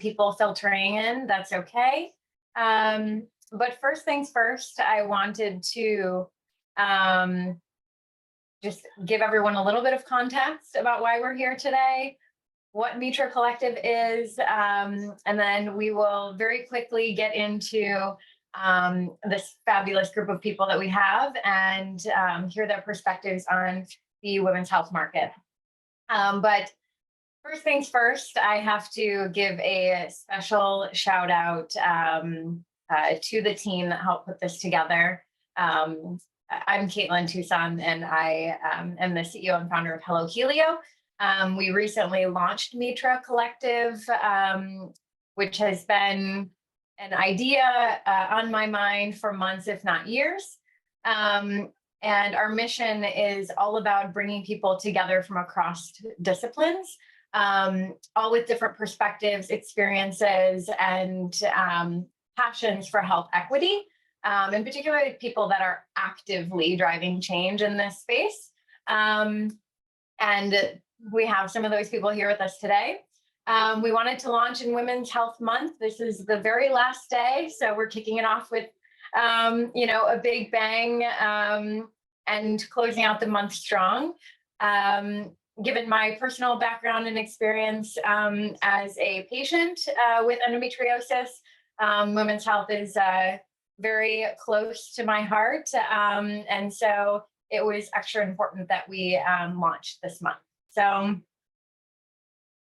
people filtering in, that's okay. But first things first, I wanted to um, just give everyone a little bit of context about why we're here today, what Mitra Collective is, and then we will very quickly get into this fabulous group of people that we have and hear their perspectives on the women's health market. But first things first, I have to give a special shout out to the team that helped put this together. I'm Caitlin Tucson, and I am the CEO and founder of Hello Helio. We recently launched Mitra Collective, which has been an idea on my mind for months, if not years. And our mission is all about bringing people together from across disciplines, all with different perspectives, experiences, and passions for health equity, and particularly people that are actively driving change in this space. And we have some of those people here with us today. We wanted to launch in Women's Health Month. This is the very last day, so we're kicking it off with a big bang and closing out the month strong. Given my personal background and experience as a patient with endometriosis, women's health is very close to my heart. And so it was extra important that we launched this month. So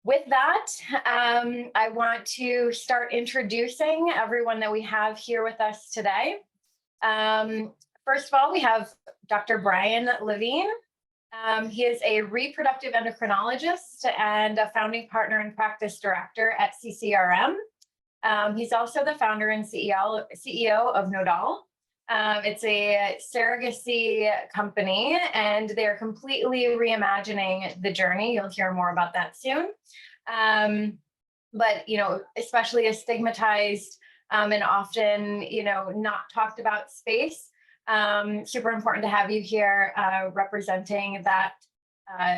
with that, I want to start introducing everyone that we have here with us today. First of all, we have Dr. Brian Levine. He is a reproductive endocrinologist and a founding partner and practice director at CCRM. He's also the founder and CEO of Nodal. It's a surrogacy company, and they're completely reimagining the journey. You'll hear more about that soon. But, especially a stigmatized and often, not talked about space. Super important to have you here representing that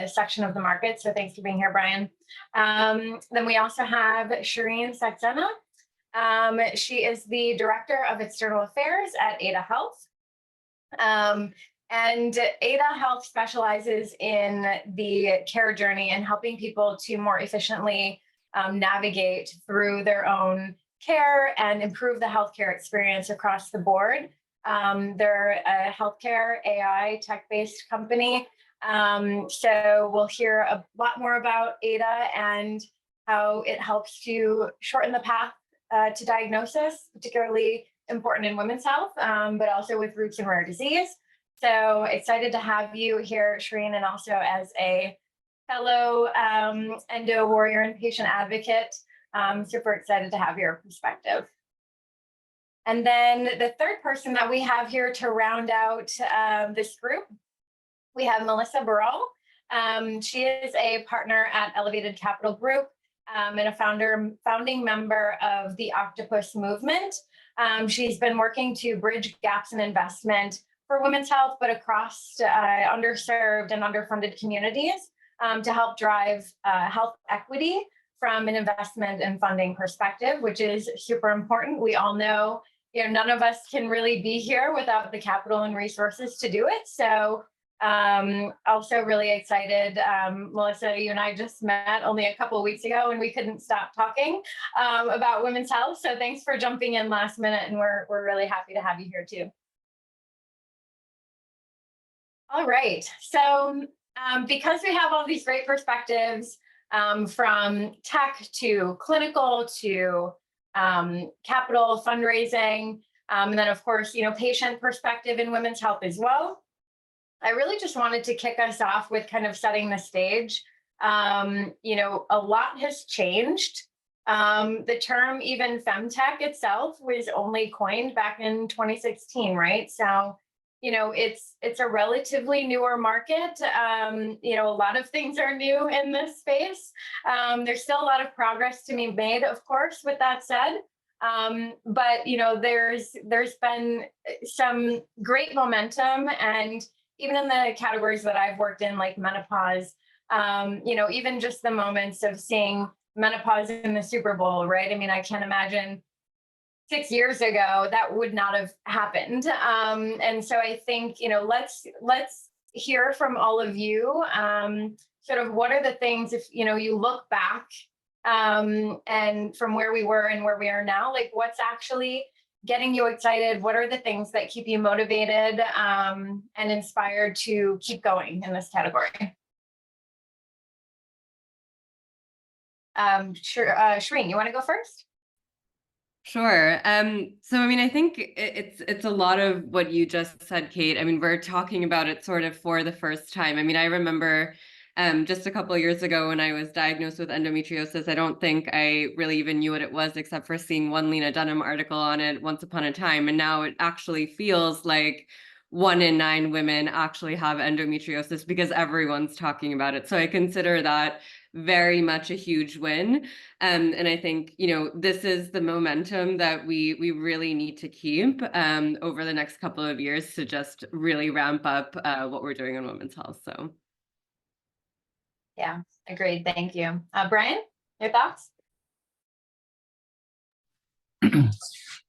section of the market. So thanks for being here, Brian. Then we also have Shireen Saxena. She is the Director of External Affairs at Ada Health. And Ada Health specializes in the care journey and helping people to more efficiently navigate through their own care and improve the healthcare experience across the board. They're a healthcare AI tech-based company. So we'll hear a lot more about Ada and how it helps to shorten the path to diagnosis, particularly important in women's health, but also with roots in rare disease. So excited to have you here, Shireen, and also as a fellow endo warrior and patient advocate. Super excited to have your perspective. And then the third person that we have here to round out this group, we have Melissa Burrell. She is a partner at Elevated Capital Group and a founding member of the Octopus Movement. She's been working to bridge gaps in investment for women's health, but across underserved and underfunded communities to help drive health equity from an investment and funding perspective, which is super important. We all know, none of us can really be here without the capital and resources to do it. So also really excited. Melissa, you and I just met only a couple of weeks ago and we couldn't stop talking about women's health. So thanks for jumping in last minute, and we're really happy to have you here too. All right, so because we have all these great perspectives from tech to clinical to capital fundraising, and then of course, patient perspective in women's health as well. I really just wanted to kick us off with kind of setting the stage. A lot has changed. The term even femtech itself was only coined back in 2016, right? So, it's a relatively newer market. A lot of things are new in this space. There's still a lot of progress to be made, of course, with that said. But, there's been some great momentum, and even in the categories that I've worked in, like menopause, even just the moments of seeing menopause in the Super Bowl, right? I mean, I can't imagine 6 years ago that would not have happened. And so I think, let's hear from all of you. Sort of what are the things, if you look back, and from where we were and where we are now, like what's actually getting you excited? What are the things that keep you motivated, and inspired to keep going in this category? Sure. Shireen, you want to go first? Sure. So I mean, I think it's a lot of what you just said, Kate. I mean, we're talking about it sort of for the first time. I mean, I remember just a couple of years ago when I was diagnosed with endometriosis, I don't think I really even knew what it was except for seeing one Lena Dunham article on it once upon a time. And now it actually feels like 1 in 9 women actually have endometriosis because everyone's talking about it. So I consider that very much a huge win. And I think, this is the momentum that we really need to keep over the next couple of years to just really ramp up what we're doing on women's health. So. Yeah, agreed. Thank you. Brian, your thoughts?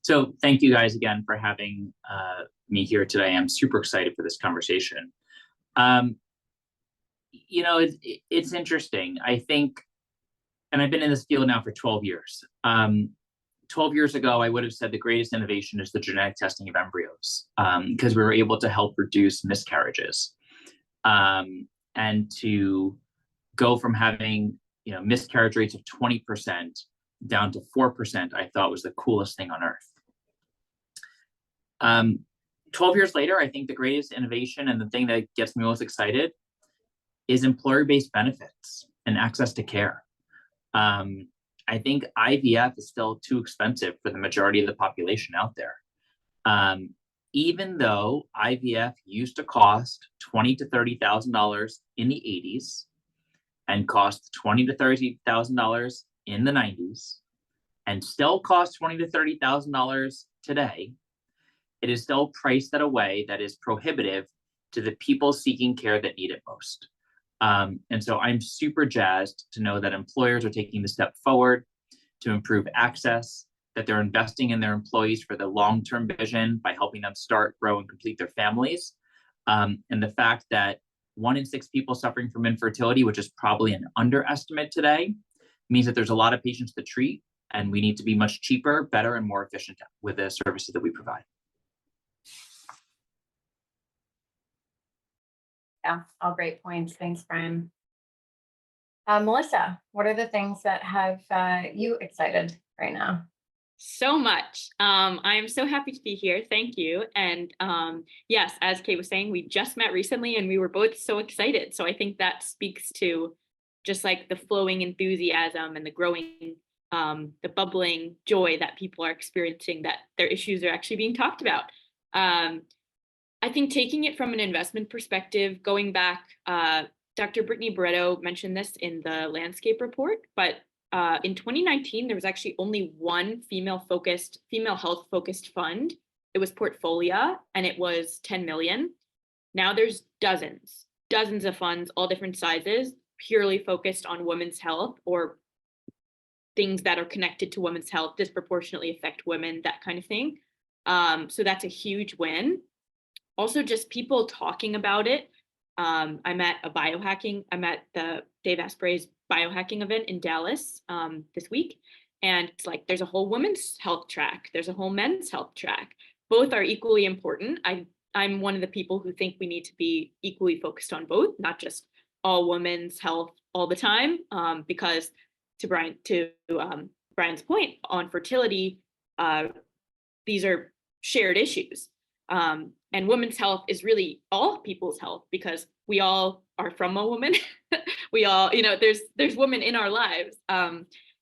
So thank you guys again for having me here today. I'm super excited for this conversation. It's interesting. I think, and I've been in this field now for 12 years. 12 years ago, I would have said the greatest innovation is the genetic testing of embryos, because we were able to help reduce miscarriages. And to go from having miscarriage rates of 20% down to 4%, I thought was the coolest thing on earth. 12 years later, I think the greatest innovation and the thing that gets me most excited is employer-based benefits and access to care. I think IVF is still too expensive for the majority of the population out there. Even though IVF used to cost $20,000 to $30,000 in the 80s and cost $20,000 to $30,000 in the 90s, and still costs $20,000 to $30,000 today, it is still priced at a way that is prohibitive to the people seeking care that need it most. And so I'm super jazzed to know that employers are taking the step forward to improve access, that they're investing in their employees for the long-term vision by helping them start, grow, and complete their families. And the fact that 1 in 6 people suffering from infertility, which is probably an underestimate today, means that there's a lot of patients to treat, and we need to be much cheaper, better, and more efficient with the services that we provide. Yeah, all great points. Thanks, Brian. Melissa, what are the things that have you excited right now? So much. I am so happy to be here. Thank you. And yes, as Kate was saying, we just met recently and we were both so excited. So I think that speaks to just like the flowing enthusiasm and the growing, the bubbling joy that people are experiencing, that their issues are actually being talked about. I think taking it from an investment perspective, going back, Dr. Brittany Barreto mentioned this in the landscape report, but in 2019, there was actually only one female health focused fund. It was Portfolia, and it was 10 million. Now there's dozens of funds, all different sizes, purely focused on women's health or things that are connected to women's health, disproportionately affect women, that kind of thing. So that's a huge win. Also, just people talking about it. I'm at the Dave Asprey's biohacking event in Dallas this week. And it's like, there's a whole women's health track. There's a whole men's health track. Both are equally important. I'm one of the people who think we need to be equally focused on both, not just all women's health all the time. Because to Brian's point on fertility, these are shared issues. And women's health is really all people's health because we all are from a woman. We all, there's women in our lives.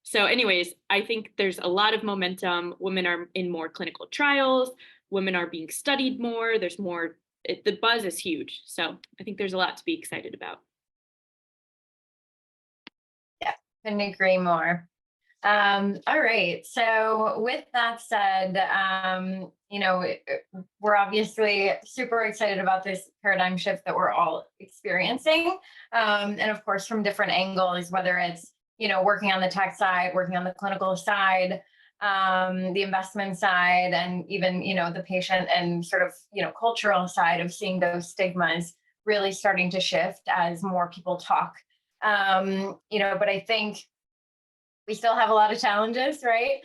So anyways, I think there's a lot of momentum. Women are in more clinical trials. Women are being studied more. There's more, the buzz is huge. So I think there's a lot to be excited about. Yeah, couldn't agree more. All right. So with that said, we're obviously super excited about this paradigm shift that we're all experiencing. And of course, from different angles, whether it's, working on the tech side, working on the clinical side, the investment side, and even, the patient and sort of, cultural side of seeing those stigmas really starting to shift as more people talk. But I think we still have a lot of challenges, right?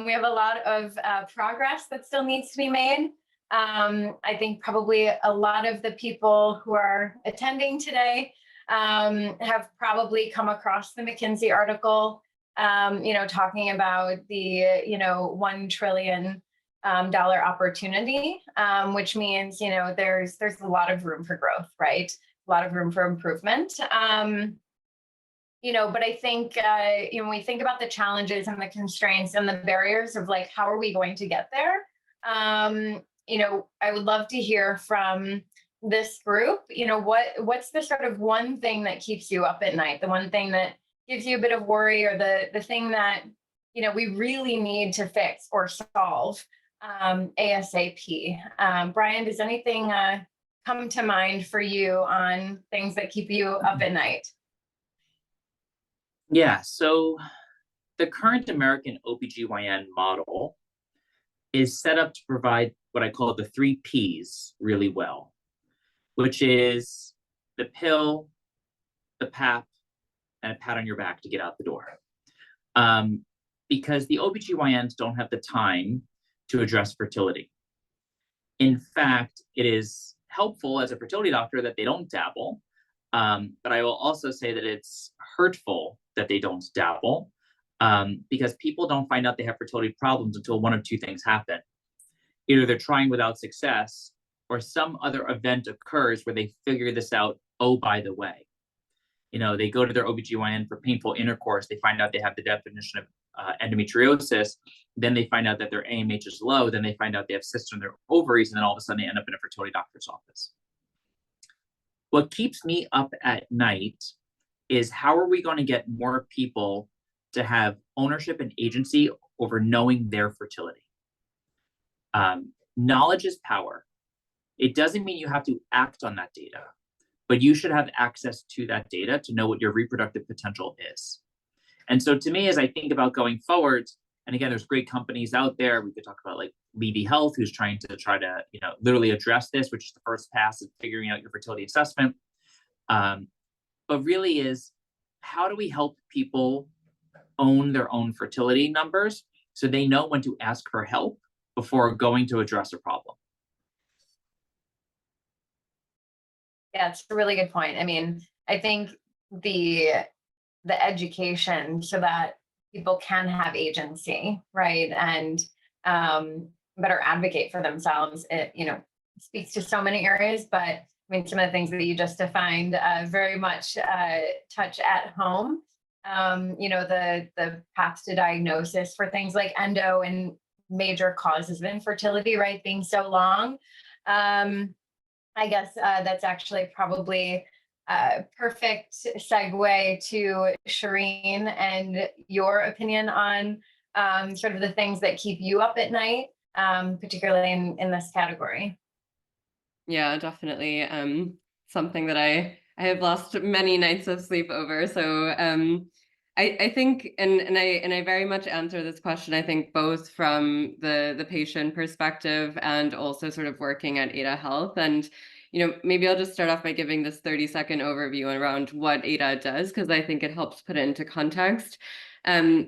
We have a lot of progress that still needs to be made. I think probably a lot of the people who are attending today have probably come across the McKinsey article, talking about the, $1 trillion opportunity, which means, there's a lot of room for growth, right? A lot of room for improvement. But I think, when we think about the challenges and the constraints and the barriers of like, how are we going to get there? I would love to hear from this group, what's the sort of one thing that keeps you up at night, the one thing that gives you a bit of worry, or the thing that, we really need to fix or solve ASAP. Brian, does anything come to mind for you on things that keep you up at night? Yeah, so the current American OBGYN model is set up to provide what I call the 3 Ps really well, which is the pill, the PAP, and a pat on your back to get out the door. Because the OBGYNs don't have the time to address fertility. In fact, it is helpful as a fertility doctor that they don't dabble, but I will also say that it's hurtful that they don't dabble, because people don't find out they have fertility problems until one of 2 things happen. Either they're trying without success, or some other event occurs where they figure this out, oh, by the way. They go to their OBGYN for painful intercourse, they find out they have the definition of endometriosis, then they find out that their AMH is low, then they find out they have cysts in their ovaries, and then all of a sudden they end up in a fertility doctor's office. What keeps me up at night is how are we going to get more people to have ownership and agency over knowing their fertility? Knowledge is power. It doesn't mean you have to act on that data, but you should have access to that data to know what your reproductive potential is. And so to me, as I think about going forward, and again, there's great companies out there. We could talk about like Levy Health, who's trying to literally address this, which is the first pass of figuring out your fertility assessment. But really is, how do we help people own their own fertility numbers so they know when to ask for help before going to address a problem? Yeah, it's a really good point. I mean, I think the education so that people can have agency, right, and better advocate for themselves, it speaks to so many areas. But I mean, some of the things that you just defined very much touch at home. The path to diagnosis for things like endo and major causes of infertility, right, being so long. I guess that's actually probably a perfect segue to Shireen and your opinion on sort of the things that keep you up at night, particularly in this category. Yeah, definitely. Something that I have lost many nights of sleep over. So I think, and I very much answer this question, I think, both from the patient perspective and also sort of working at Ada Health. And maybe I'll just start off by giving this 30-second overview around what Ada does, because I think it helps put it into context.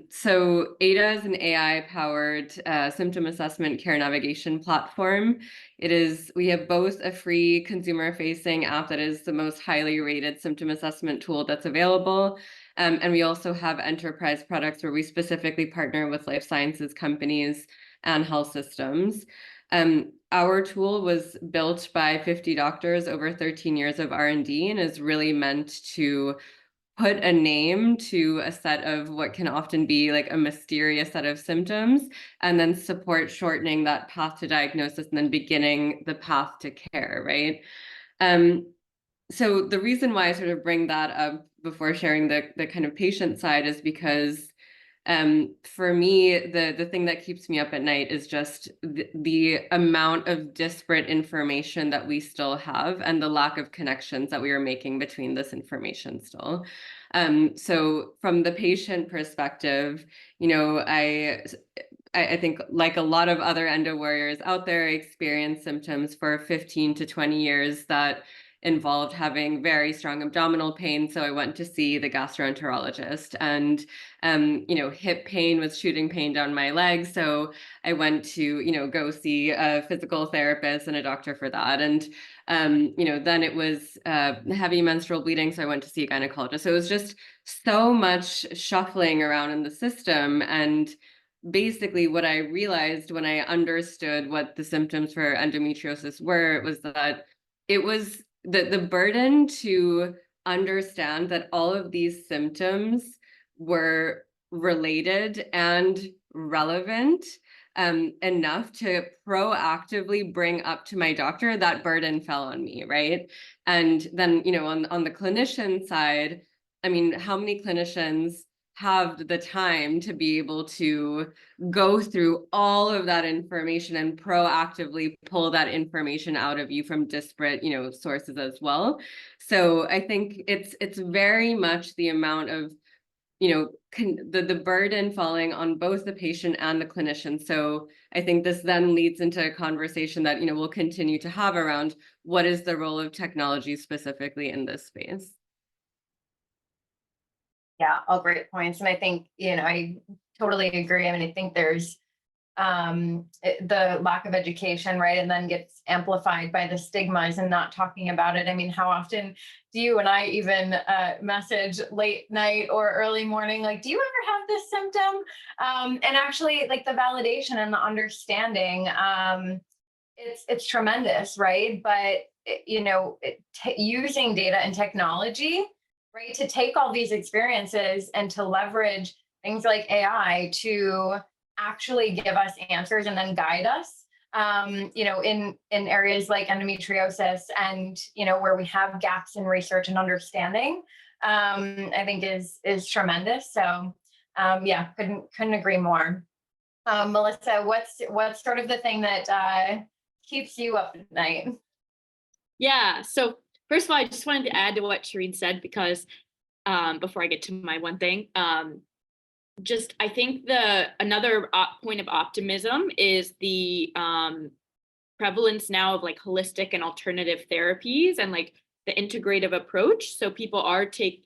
So Ada is an AI-powered symptom assessment care navigation platform. We have both a free consumer-facing app that is the most highly rated symptom assessment tool that's available. And we also have enterprise products where we specifically partner with life sciences companies and health systems. Our tool was built by 50 doctors over 13 years of R&D and is really meant to put a name to a set of what can often be like a mysterious set of symptoms, and then support shortening that path to diagnosis and then beginning the path to care, right? So the reason why I sort of bring that up before sharing the kind of patient side is because for me, the thing that keeps me up at night is just the amount of disparate information that we still have and the lack of connections that we are making between this information still. So from the patient perspective, you know, I think like a lot of other endo warriors out there, I experienced symptoms for 15 to 20 years that involved having very strong abdominal pain. So I went to see the gastroenterologist, and you know, hip pain was shooting pain down my legs. So I went to, you know, go see a physical therapist and a doctor for that. And you know, then it was heavy menstrual bleeding. So I went to see a gynecologist. So it was just so much shuffling around in the system. And basically what I realized when I understood what the symptoms for endometriosis were was that it was the burden to understand that all of these symptoms were related and relevant enough to proactively bring up to my doctor. That burden fell on me, right? And then, you know, on the clinician side, I mean, how many clinicians have the time to be able to go through all of that information and proactively pull that information out of you from disparate, you know, sources as well. So I think it's very much the amount of, you know, the burden falling on both the patient and the clinician. So I think this then leads into a conversation that, you know, we'll continue to have around what is the role of technology specifically in this space. Yeah, all great points. And I think, you know, I totally agree. I mean, I think there's the lack of education, right? And then gets amplified by the stigmas and not talking about it. I mean, how often do you and I even message late night or early morning, like, do you ever have this symptom? And actually like the validation and the understanding, it's tremendous, right? But, you know, using data and technology, right, to take all these experiences and to leverage things like AI to actually give us answers and then guide us, you know, in areas like endometriosis and, you know, where we have gaps in research and understanding, I think is tremendous. So yeah, couldn't agree more. Melissa, what's sort of the thing that keeps you up at night? Yeah. So first of all, I just wanted to add to what Shireen said, because before I get to my one thing, just I think another point of optimism is the prevalence now of like holistic and alternative therapies and like the integrative approach. So people are it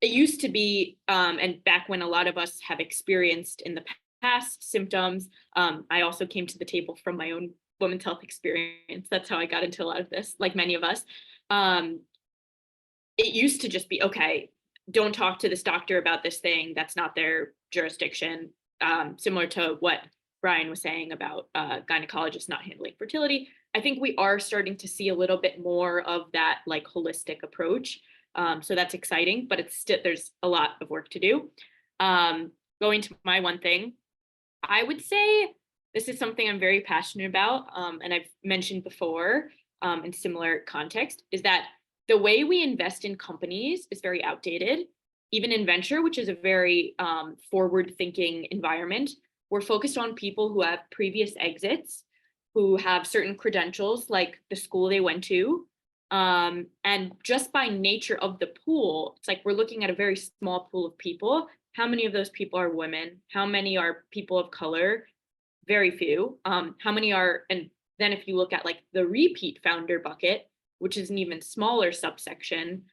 used to be, and back when a lot of us have experienced in the past symptoms, I also came to the table from my own women's health experience. That's how I got into a lot of this, like many of us. It used to just be, okay, don't talk to this doctor about this thing. That's not their jurisdiction. Similar to what Brian was saying about gynecologists not handling fertility. I think we are starting to see a little bit more of that like holistic approach. So that's exciting, but it's still, there's a lot of work to do. Going to my one thing, I would say this is something I'm very passionate about, and I've mentioned before in similar context, is that the way we invest in companies is very outdated. Even in venture, which is a very forward-thinking environment, we're focused on people who have previous exits, who have certain credentials like the school they went to. And just by nature of the pool, it's like we're looking at a very small pool of people. How many of those people are women? How many are people of color? Very few. How many are, and then if you look at like the repeat founder bucket, which is an even smaller subsection,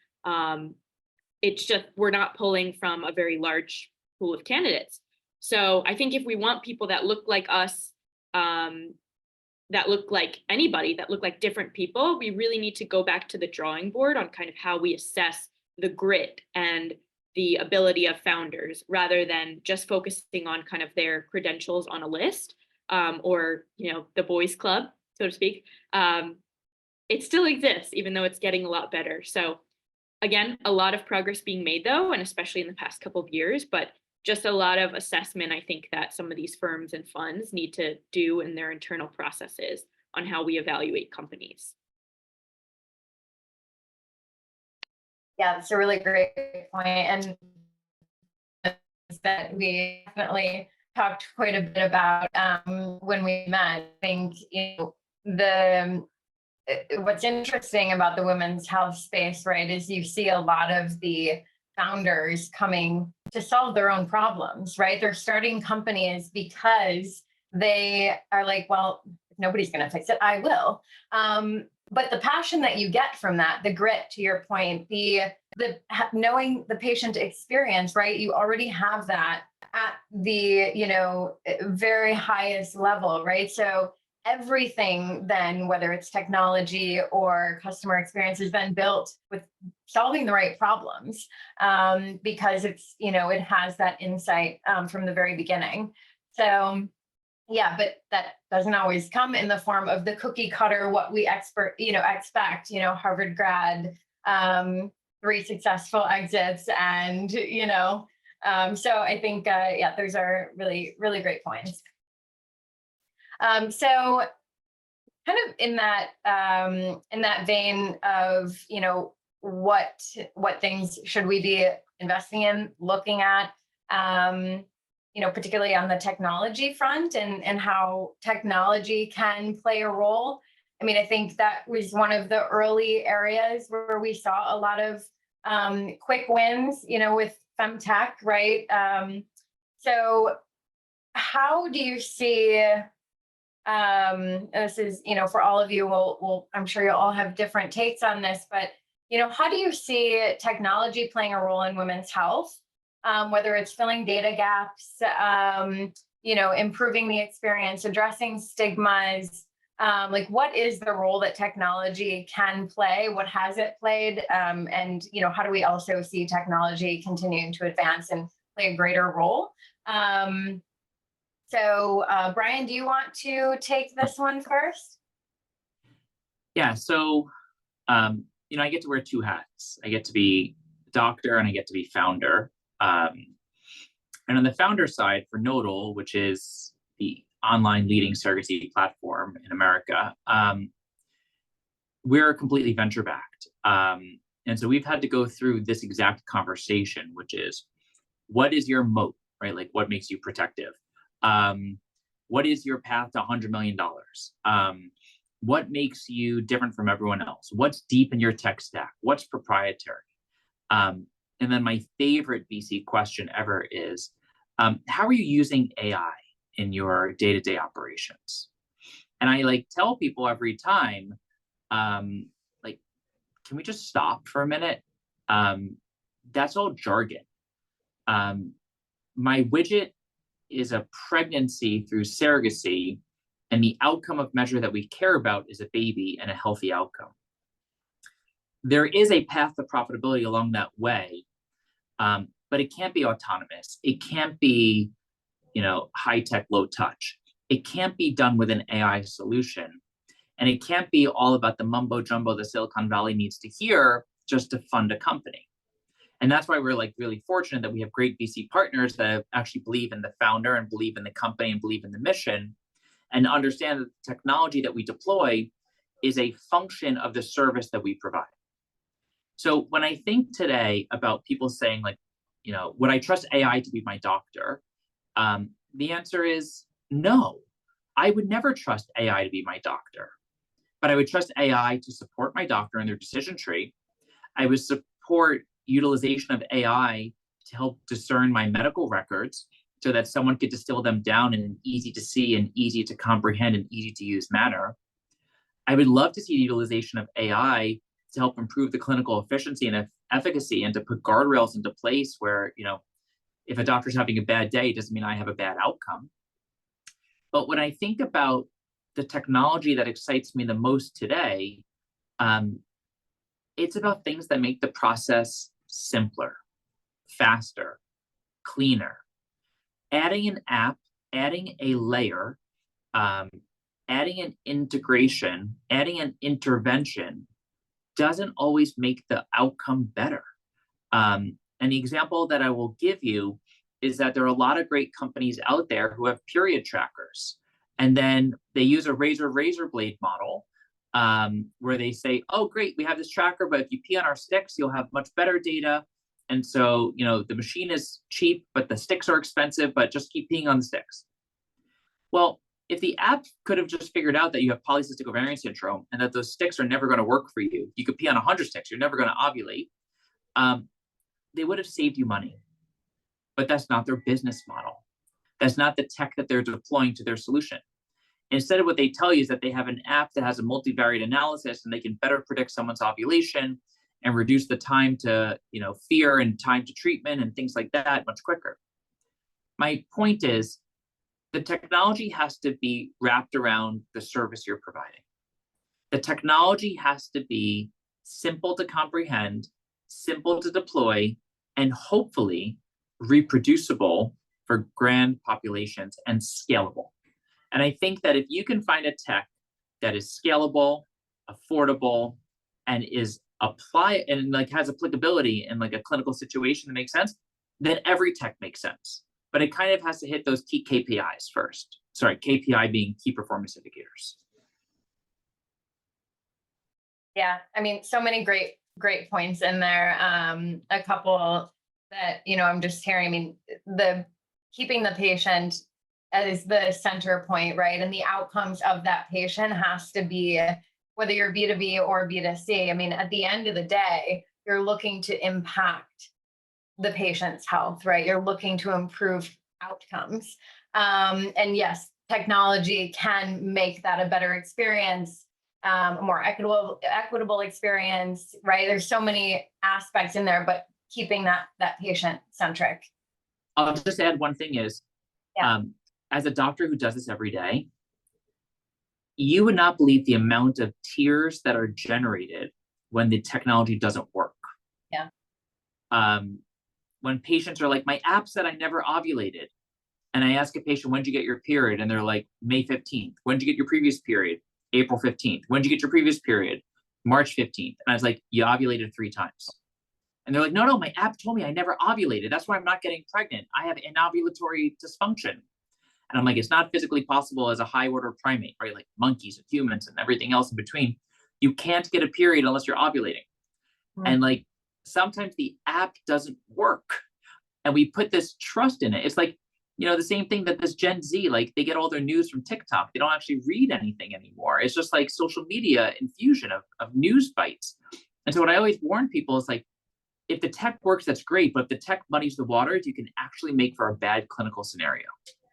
it's just, we're not pulling from a very large pool of candidates. So I think if we want people that look like us, that look like anybody, that look like different people, we really need to go back to the drawing board on kind of how we assess the grit and the ability of founders, rather than just focusing on kind of their credentials on a list, or, you know, the boys club, so to speak. It still exists, even though it's getting a lot better. So again, a lot of progress being made though, and especially in the past couple of years, but just a lot of assessment, I think, that some of these firms and funds need to do in their internal processes on how we evaluate companies. Yeah, that's a really great point. And that we definitely talked quite a bit about when we met. I think, you know, what's interesting about the women's health space, right, is you see a lot of the founders coming to solve their own problems, right? They're starting companies because they are like, well, if nobody's going to fix it, I will. But the passion that you get from that, the grit, to your point, the knowing the patient experience, right? You already have that at the, very highest level, right? So everything then, whether it's technology or customer experience, has been built with solving the right problems, because it's, it has that insight from the very beginning. So yeah, but that doesn't always come in the form of the cookie cutter, what we expect, Harvard grad, 3 successful exits, and, so I think, those are really, really great points. So kind of in that vein of, what things should we be investing in, looking at, particularly on the technology front, and how technology can play a role. I mean, I think that was one of the early areas where we saw a lot of quick wins, with femtech, right? So how do you see, and this is, for all of you, I'm sure you'll all have different takes on this, but, how do you see technology playing a role in women's health? Whether it's filling data gaps, improving the experience, addressing stigmas, what is the role that technology can play? What has it played? And, how do we also see technology continuing to advance and play a greater role? So Brian, do you want to take this one first? Yeah, so, I get to wear 2 hats. I get to be doctor and I get to be founder. And on the founder side for Nodal, which is the online leading surrogacy platform in America, we're completely venture backed. And so we've had to go through this exact conversation, which is, what is your moat, right? Like, what makes you protective? What is your path to $100 million? What makes you different from everyone else? What's deep in your tech stack? What's proprietary? And then my favorite VC question ever is, how are you using AI in your day-to-day operations? And I tell people every time, can we just stop for a minute? That's all jargon. My widget is a pregnancy through surrogacy, and the outcome of measure that we care about is a baby and a healthy outcome. There is a path to profitability along that way, but it can't be autonomous. It can't be, high tech, low touch. It can't be done with an AI solution. And it can't be all about the mumbo jumbo the Silicon Valley needs to hear just to fund a company. And that's why we're really fortunate that we have great VC partners that actually believe in the founder and believe in the company and believe in the mission, and understand that the technology that we deploy is a function of the service that we provide. So when I think today about people saying would I trust AI to be my doctor? The answer is no. I would never trust AI to be my doctor, but I would trust AI to support my doctor in their decision tree. I would support utilization of AI to help discern my medical records so that someone could distill them down in an easy to see and easy to comprehend and easy to use manner. I would love to see the utilization of AI to help improve the clinical efficiency and efficacy, and to put guardrails into place where, if a doctor's having a bad day, it doesn't mean I have a bad outcome. But when I think about the technology that excites me the most today, it's about things that make the process simpler, faster, cleaner. Adding an app, adding a layer, adding an integration, adding an intervention doesn't always make the outcome better. And the example that I will give you is that there are a lot of great companies out there who have period trackers, and then they use a razor blade model where they say, oh, great, we have this tracker, but if you pee on our sticks, you'll have much better data. And so, the machine is cheap, but the sticks are expensive, but just keep peeing on the sticks. Well, if the app could have just figured out that you have polycystic ovarian syndrome and that those sticks are never going to work for you, you could pee on 100 sticks, you're never going to ovulate. they would have saved you money, but that's not their business model. That's not the tech that they're deploying to their solution. Instead, of what they tell you is that they have an app that has a multivariate analysis and they can better predict someone's ovulation and reduce the time to, fear and time to treatment and things like that much quicker. My point is, the technology has to be wrapped around the service you're providing. The technology has to be simple to comprehend, simple to deploy, and hopefully reproducible for grand populations and scalable. And I think that if you can find a tech that is scalable, affordable, and is has applicability in like a clinical situation that makes sense, then every tech makes sense. But it kind of has to hit those key KPIs first. Sorry, KPI being key performance indicators. Yeah, I mean, so many great points in there. A couple that, I'm just hearing, I mean, the keeping the patient as the center point, right? And the outcomes of that patient has to be, whether you're B2B or B2C. I mean, at the end of the day, you're looking to impact the patient's health, right? You're looking to improve outcomes. And yes, technology can make that a better experience, a more equitable experience, right? There's so many aspects in there, but keeping that patient centric. I'll just add one thing is, Yeah. As a doctor who does this every day, you would not believe the amount of tears that are generated when the technology doesn't work. Yeah. When patients are like, my app said I never ovulated. And I ask a patient, when did you get your period? And they're like, May 15th. When did you get your previous period? April 15th. When did you get your previous period? March 15th. And I was like, you ovulated 3 times. And they're like, no, my app told me I never ovulated. That's why I'm not getting pregnant. I have anovulatory dysfunction. And I'm like, it's not physically possible as a high order primate, right? Like monkeys and humans and everything else in between. You can't get a period unless you're ovulating. And like, sometimes the app doesn't work. And we put this trust in it. It's like, the same thing that this Gen Z, like they get all their news from TikTok. They don't actually read anything anymore. It's just like social media infusion of news bites. And so what I always warn people is like, if the tech works, that's great. But if the tech muddies the waters, you can actually make for a bad clinical scenario.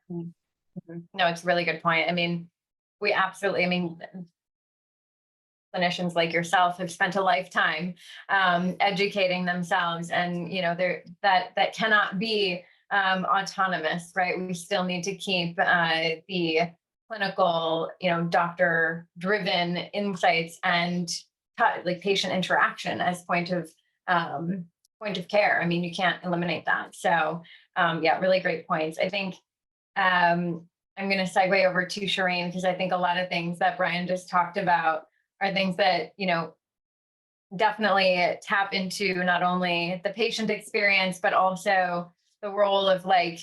No, it's a really good point. I mean, clinicians like yourself have spent a lifetime educating themselves, and that cannot be autonomous, right? We still need to keep the clinical, doctor-driven insights and like patient interaction as point of care. I mean, you can't eliminate that. So yeah, really great points. I think I'm going to segue over to Shireen, because I think a lot of things that Brian just talked about are things that, definitely tap into not only the patient experience, but also the role of like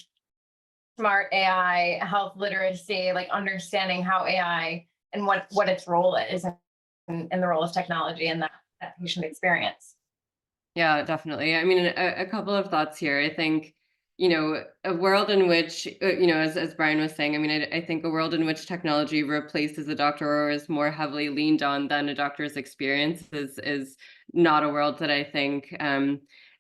smart AI, health literacy, like understanding how AI and what its role is and the role of technology in that patient experience. Yeah, definitely. I mean, a couple of thoughts here. I think, a world in which, as Brian was saying, I mean, I think a world in which technology replaces a doctor or is more heavily leaned on than a doctor's experience is not a world that I think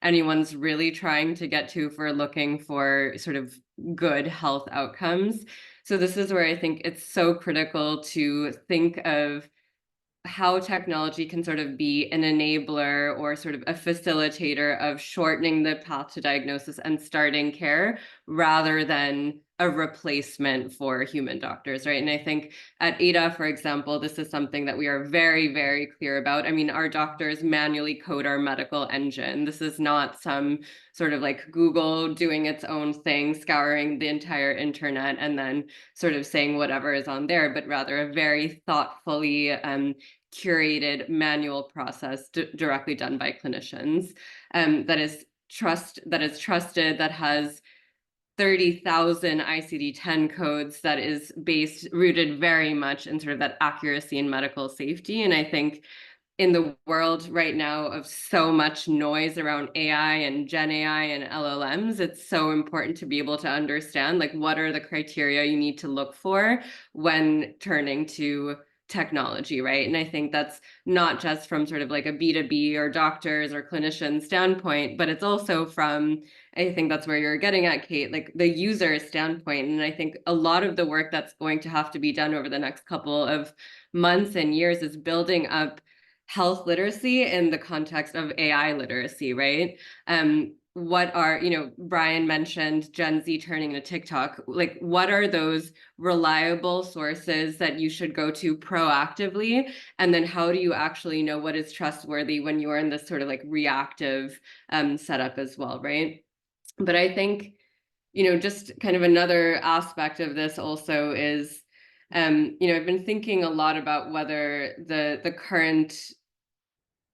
anyone's really trying to get to if we're looking for sort of good health outcomes. So this is where I think it's so critical to think of how technology can sort of be an enabler or sort of a facilitator of shortening the path to diagnosis and starting care rather than a replacement for human doctors, right? And I think at Ada, for example, this is something that we are very, very clear about. I mean, our doctors manually code our medical engine. This is not some sort of like Google doing its own thing, scouring the entire internet and then sort of saying whatever is on there, but rather a very thoughtfully curated manual process directly done by clinicians that is trusted, that has 30,000 ICD-10 codes, that is rooted very much in sort of that accuracy and medical safety. And I think in the world right now of so much noise around AI and Gen AI and LLMs, it's so important to be able to understand like what are the criteria you need to look for when turning to technology, right? And I think that's not just from sort of like a B2B or doctors or clinicians standpoint, but it's also from, I think that's where you're getting at, Kate, like the user standpoint. And I think a lot of the work that's going to have to be done over the next couple of months and years is building up health literacy in the context of AI literacy, right? What are, Brian mentioned Gen Z turning to TikTok. Like, what are those reliable sources that you should go to proactively? And then how do you actually know what is trustworthy when you are in this sort of like reactive setup as well, right? But I think, just kind of another aspect of this also is, I've been thinking a lot about whether the current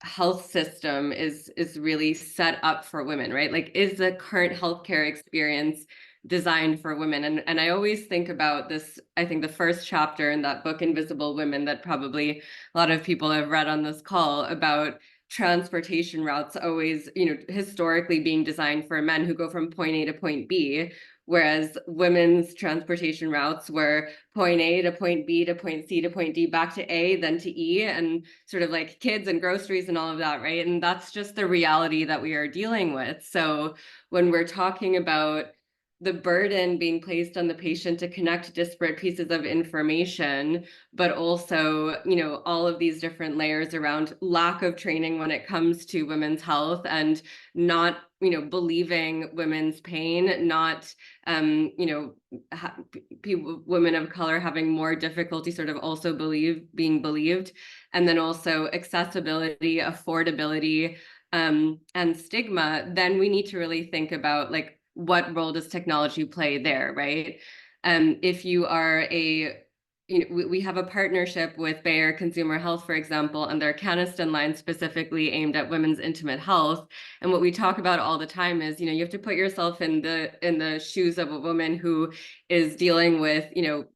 health system is really set up for women, right? Like, is the current healthcare experience designed for women? And I always think about this, I think the first chapter in that book, Invisible Women, that probably a lot of people have read on this call, about transportation routes always, historically being designed for men who go from point A to point B, whereas women's transportation routes were point A to point B to point C to point D, back to A, then to E, and sort of like kids and groceries and all of that, right? And that's just the reality that we are dealing with. So when we're talking about the burden being placed on the patient to connect disparate pieces of information, but also, all of these different layers around lack of training when it comes to women's health, and not, believing women's pain, not, women of color having more difficulty sort of also being believed, and then also accessibility, affordability, and stigma, then we need to really think about, like, what role does technology play there, right? If you are we have a partnership with Bayer Consumer Health, for example, and their Caniston line specifically aimed at women's intimate health. And what we talk about all the time is, you have to put yourself in the shoes of a woman who is dealing with,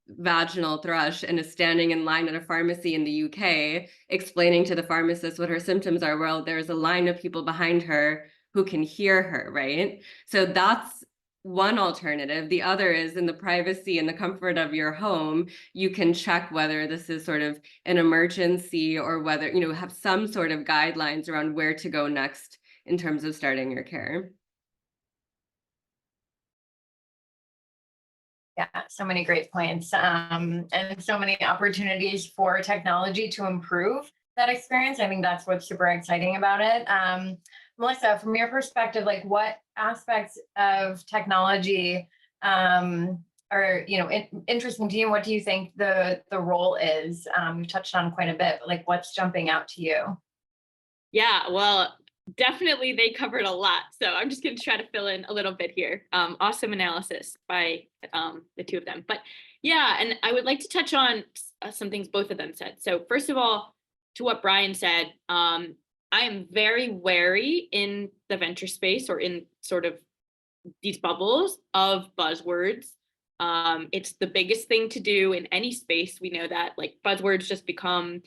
vaginal thrush and is standing in line at a pharmacy in the UK, explaining to the pharmacist what her symptoms are. Well, there's a line of people behind her who can hear her, right? So that's one alternative. The other is, in the privacy and the comfort of your home, you can check whether this is sort of an emergency, or whether, have some sort of guidelines around where to go next in terms of starting your care. Yeah, so many great points, and so many opportunities for technology to improve that experience. I think that's what's super exciting about it. Melissa, from your perspective, like, what aspects of technology are interesting to you? What do you think the role is? You touched on quite a bit, but like, what's jumping out to you? Yeah, well, definitely they covered a lot. So I'm just going to try to fill in a little bit here. Awesome analysis by the two of them. But yeah, and I would like to touch on some things both of them said. So first of all, to what Brian said, I am very wary in the venture space, or in sort of these bubbles, of buzzwords. It's the biggest thing to do in any space. We know that, like, buzzwords just become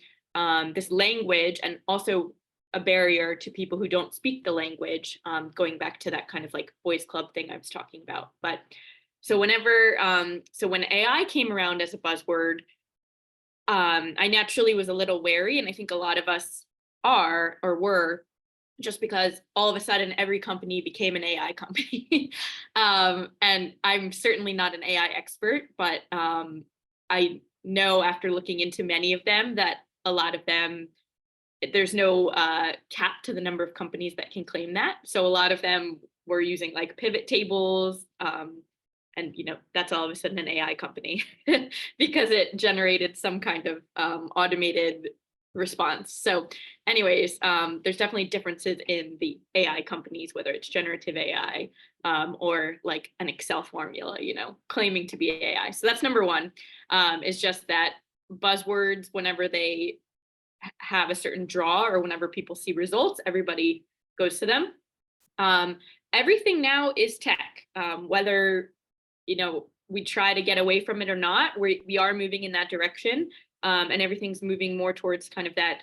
this language, and also a barrier to people who don't speak the language, going back to that kind of like boys club thing I was talking about. But so when AI came around as a buzzword, I naturally was a little wary, and I think a lot of us are, or were, just because all of a sudden every company became an AI company. And I'm certainly not an AI expert, but I know, after looking into many of them, that a lot of them, there's no cap to the number of companies that can claim that. So a lot of them were using like pivot tables, and that's all of a sudden an AI company because it generated some kind of automated response. So anyways, there's definitely differences in the AI companies, whether it's generative AI or like an Excel formula, claiming to be AI. So that's number one, is just that buzzwords, whenever they have a certain draw, or whenever people see results, everybody goes to them. Everything now is tech, whether we try to get away from it or not. We are moving in that direction. And everything's moving more towards kind of that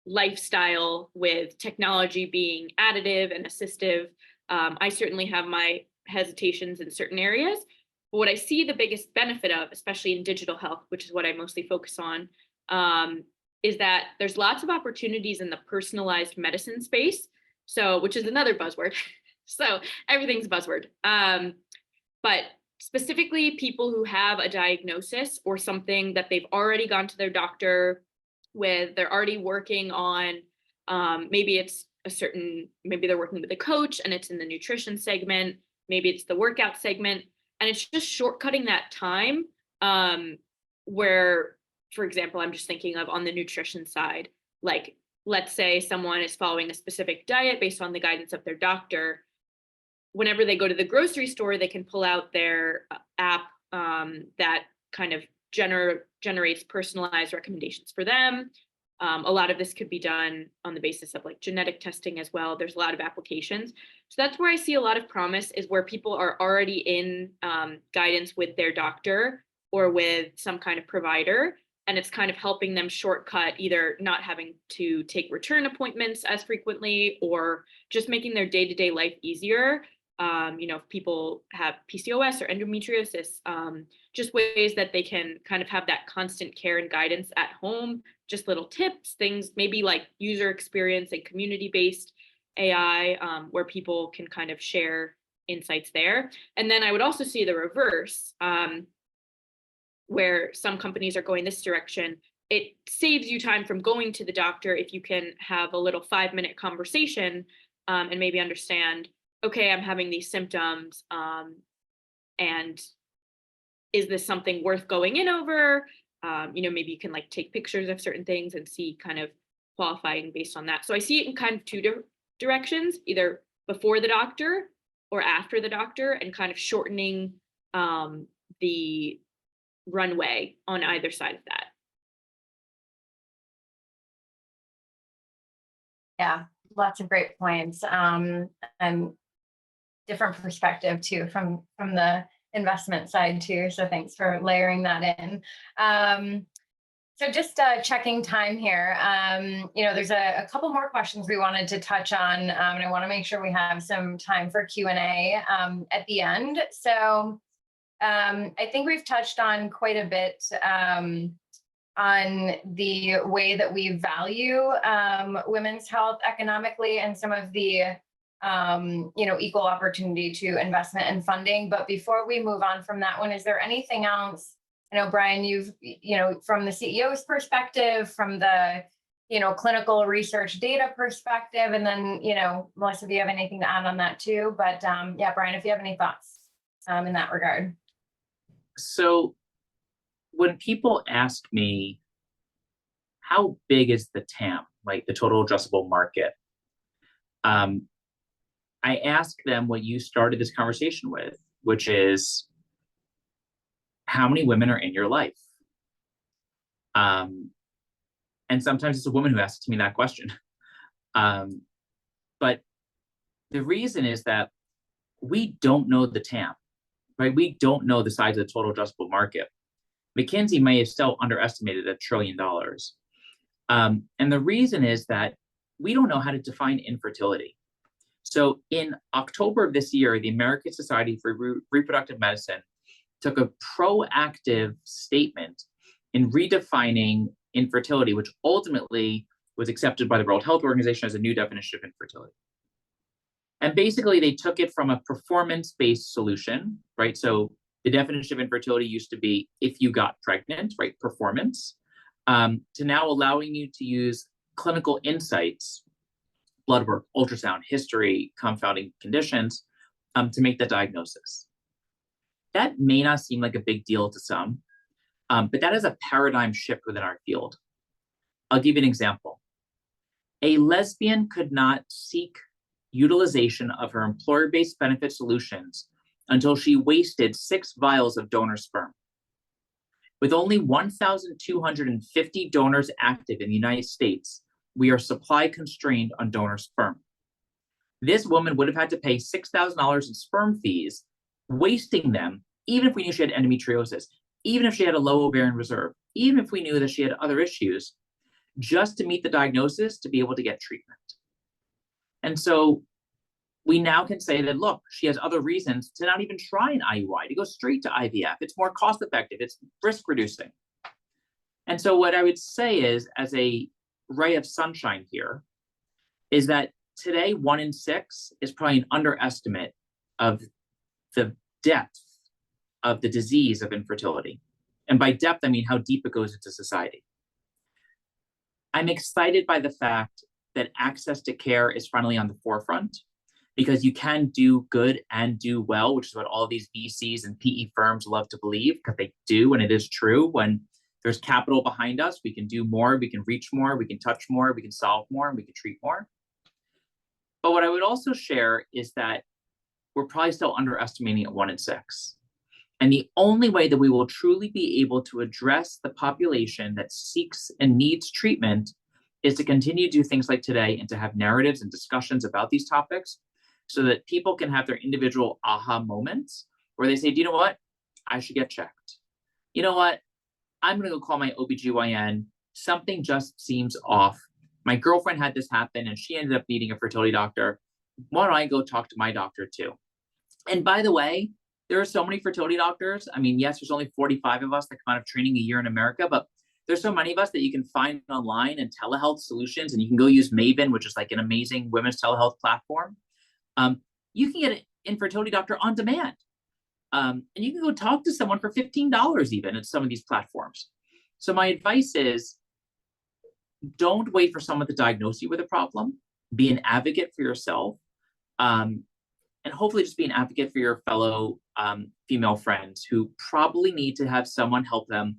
lifestyle, with technology being additive and assistive. I certainly have my hesitations in certain areas, But what I see the biggest benefit of, especially in digital health, which is what I mostly focus on, is that there's lots of opportunities in the personalized medicine space. So, which is another buzzword. So everything's a buzzword. But specifically people who have a diagnosis or something that they've already gone to their doctor with, they're already working on, maybe it's maybe they're working with a coach and it's in the nutrition segment, maybe it's the workout segment, and it's just shortcutting that time, where, for example, I'm just thinking of on the nutrition side, like, let's say someone is following a specific diet based on the guidance of their doctor. Whenever they go to the grocery store, they can pull out their app that kind of generates personalized recommendations for them. A lot of this could be done on the basis of like genetic testing as well. There's a lot of applications. So that's where I see a lot of promise, is where people are already in guidance with their doctor or with some kind of provider. And it's kind of helping them shortcut either not having to take return appointments as frequently, or just making their day-to-day life easier. If people have PCOS or endometriosis, just ways that they can kind of have that constant care and guidance at home, just little tips, things maybe like user experience and community-based AI, where people can kind of share insights there. And then I would also see the reverse, where some companies are going this direction. It saves you time from going to the doctor if you can have a little 5-minute conversation, and maybe understand, okay, I'm having these symptoms, and is this something worth going in over? Maybe you can like take pictures of certain things and see kind of qualifying based on that. So I see it in kind of two directions, either before the doctor or after the doctor, and kind of shortening the runway on either side of that. Yeah, lots of great points. And different perspective too from the investment side too. So thanks for layering that in. So just checking time here. There's a couple more questions we wanted to touch on, and I want to make sure we have some time for Q&A at the end. So I think we've touched on quite a bit on the way that we value women's health economically, and some of the equal opportunity to investment and funding. But before we move on from that one, is there anything else? I know, Brian, you've, from the CEO's perspective, from the, clinical research data perspective, and then, Melissa, if you have anything to add on that too. But yeah, Brian, if you have any thoughts in that regard. So when people ask me, how big is the TAM, like the total addressable market? I ask them what you started this conversation with, which is, how many women are in your life? And sometimes it's a woman who asks me that question. But the reason is that we don't know the TAM, right? We don't know the size of the total addressable market. McKinsey may have still underestimated $1 trillion. And the reason is that we don't know how to define infertility. So in October of this year, the American Society for Reproductive Medicine took a proactive statement in redefining infertility, which ultimately was accepted by the World Health Organization as a new definition of infertility. And basically, they took it from a performance-based solution, right? So the definition of infertility used to be if you got pregnant, right? Performance, to now allowing you to use clinical insights, blood work, ultrasound, history, confounding conditions, to make the diagnosis. That may not seem like a big deal to some, but that is a paradigm shift within our field. I'll give you an example. A lesbian could not seek utilization of her employer-based benefit solutions until she wasted 6 vials of donor sperm. With only 1,250 donors active in the United States, we are supply constrained on donor sperm. This woman would have had to pay $6,000 in sperm fees, wasting them, even if we knew she had endometriosis, even if she had a low ovarian reserve, even if we knew that she had other issues, just to meet the diagnosis to be able to get treatment. And so we now can say that, look, she has other reasons to not even try an IUI, to go straight to IVF. It's more cost effective, it's risk reducing. And so what I would say is, as a ray of sunshine here, is that today 1 in 6 is probably an underestimate of the depth of the disease of infertility. And by depth, I mean how deep it goes into society. I'm excited by the fact that access to care is finally on the forefront, because you can do good and do well, which is what all these VCs and PE firms love to believe, because they do, and it is true. When there's capital behind us, we can do more, we can reach more, we can touch more, we can solve more, and we can treat more. But what I would also share is that we're probably still underestimating at 1 in 6. And the only way that we will truly be able to address the population that seeks and needs treatment is to continue to do things like today, and to have narratives and discussions about these topics, so that people can have their individual aha moments where they say, do you know what? I should get checked. You know what? I'm gonna go call my OBGYN. Something just seems off. My girlfriend had this happen and she ended up needing a fertility doctor. Why don't I go talk to my doctor too? And by the way, there are so many fertility doctors. I mean, yes, there's only 45 of us that come out of training a year in America, but there's so many of us that you can find online and telehealth solutions, and you can go use Maven, which is like an amazing women's telehealth platform. You can get an infertility doctor on demand. And you can go talk to someone for $15 even at some of these platforms. So my advice is, don't wait for someone to diagnose you with a problem. Be an advocate for yourself. And hopefully just be an advocate for your fellow female friends who probably need to have someone help them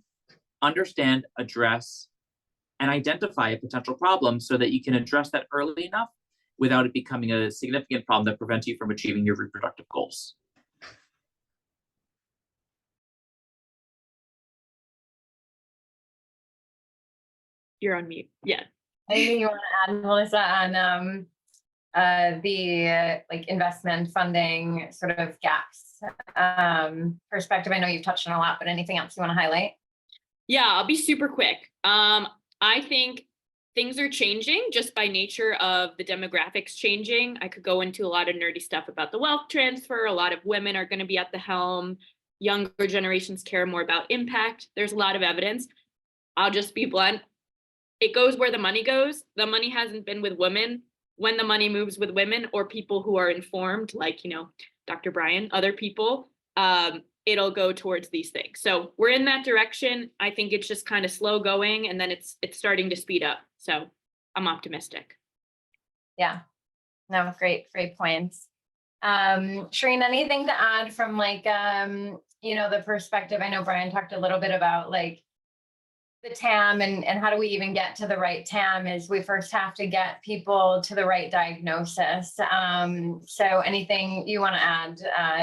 understand, address, and identify a potential problem, so that you can address that early enough without it becoming a significant problem that prevents you from achieving your reproductive goals. You're on mute. Yeah. Anything you want to add, Melissa, on the like investment funding sort of gaps perspective? I know you've touched on a lot, but anything else you want to highlight? Yeah, I'll be super quick. I think things are changing just by nature of the demographics changing. I could go into a lot of nerdy stuff about the wealth transfer. A lot of women are going to be at the helm. Younger generations care more about impact. There's a lot of evidence. I'll just be blunt. It goes where the money goes. The money hasn't been with women. When the money moves with women or people who are informed, like, you know, Dr. Brian, other people, it'll go towards these things. So we're in that direction. I think it's just kind of slow going, and then it's starting to speed up. So I'm optimistic. Yeah, no, great points. Shireen, anything to add from like, you know, the perspective? I know Brian talked a little bit about like the TAM and how do we even get to the right TAM, is we first have to get people to the right diagnosis. So anything you want to add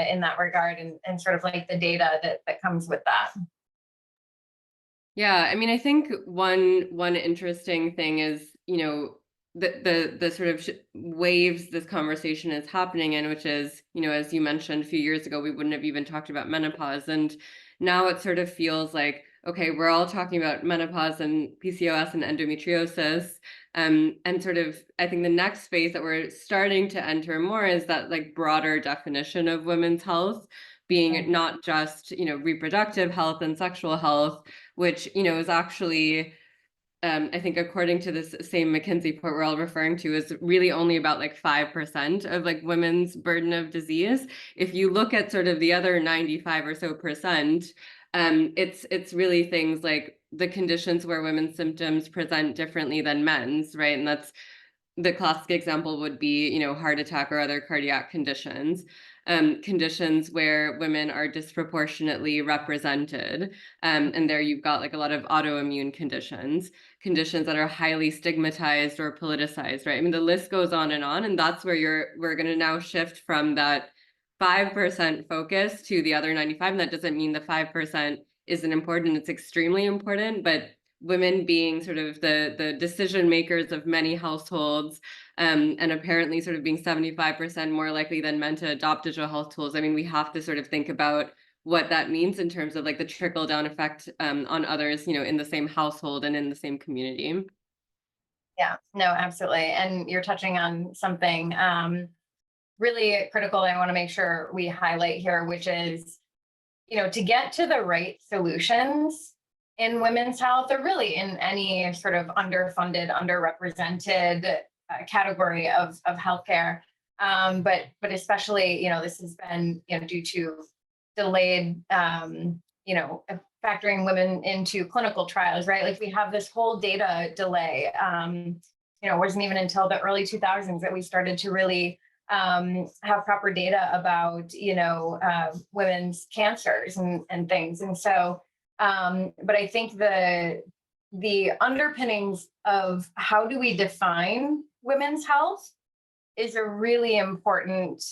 in that regard, and sort of like the data that comes with that? Yeah, I mean, I think one interesting thing is, you know, the sort of waves this conversation is happening in, which is, you know, as you mentioned, a few years ago, we wouldn't have even talked about menopause. And now it sort of feels like, okay, we're all talking about menopause and PCOS and endometriosis. And sort of, I think the next phase that we're starting to enter more is that like broader definition of women's health being not just, you know, reproductive health and sexual health, which, you know, is actually, I think according to this same McKinsey report we're all referring to, is really only about like 5% of like women's burden of disease. If you look at sort of the other 95 or so percent, it's really things like the conditions where women's symptoms present differently than men's, right? And that's the classic example would be, you know, heart attack or other cardiac conditions. Conditions where women are disproportionately represented. And there you've got like a lot of autoimmune conditions that are highly stigmatized or politicized, right? I mean, the list goes on, and that's where we're going to now shift from that 5% focus to the other 95. And that doesn't mean the 5% isn't important. It's extremely important, but women being sort of the decision makers of many households, and apparently sort of being 75% more likely than men to adopt digital health tools. I mean, we have to sort of think about what that means in terms of like the trickle down effect on others, you know, in the same household and in the same community. Yeah, no, absolutely. And you're touching on something really critical I want to make sure we highlight here, which is, to get to the right solutions in women's health, or really in any sort of underfunded, underrepresented category of healthcare. But especially, this has been, due to delayed, factoring women into clinical trials, right? Like we have this whole data delay. It wasn't even until the early 2000s that we started to really have proper data about, women's cancers and things. And so, but I think the underpinnings of how do we define women's health is a really important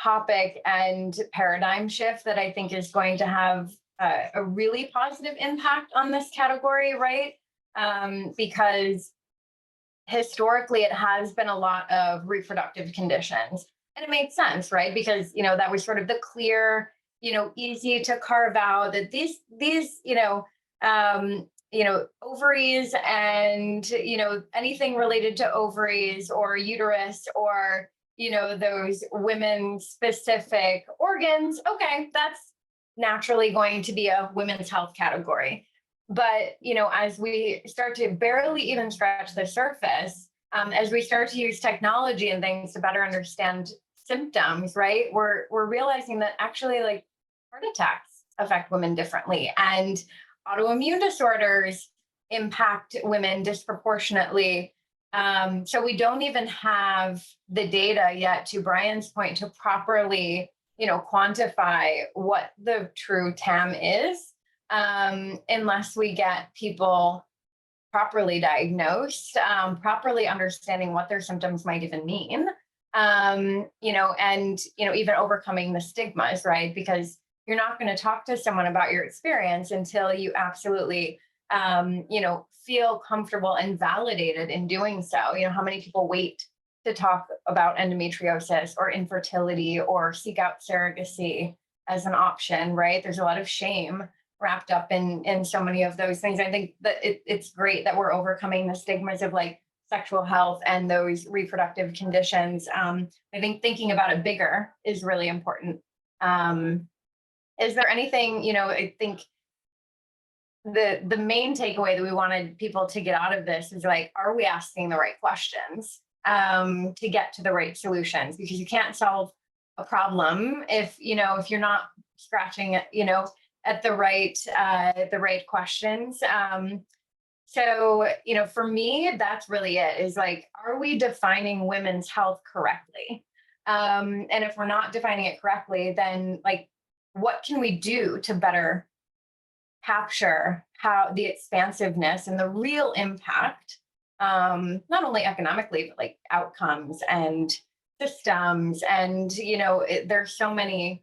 topic and paradigm shift that I think is going to have a really positive impact on this category, right? Because historically it has been a lot of reproductive conditions, and it makes sense, right? Because that was sort of the clear, easy to carve out that these ovaries and anything related to ovaries or uterus or those women specific organs, okay, that's naturally going to be a women's health category. But as we start to barely even scratch the surface, as we start to use technology and things to better understand symptoms, right, we're realizing that actually, like, heart attacks affect women differently, and autoimmune disorders impact women disproportionately. So we don't even have the data yet, to Brian's point, to properly, quantify what the true TAM is, unless we get people properly diagnosed, properly understanding what their symptoms might even mean, and even overcoming the stigmas, right? Because you're not going to talk to someone about your experience until you absolutely feel comfortable and validated in doing so. How many people wait to talk about endometriosis or infertility or seek out surrogacy as an option, right? There's a lot of shame wrapped up in so many of those things. I think that it's great that we're overcoming the stigmas of like sexual health and those reproductive conditions. I think thinking about it bigger is really important. Is there anything, I think the main takeaway that we wanted people to get out of this is like, are we asking the right questions to get to the right solutions? Because you can't solve a problem if you're not scratching at the right questions. So for me, that's really it, is like, are we defining women's health correctly? And if we're not defining it correctly, then like, what can we do to better capture how the expansiveness and the real impact, not only economically, but like outcomes and systems, and there's so many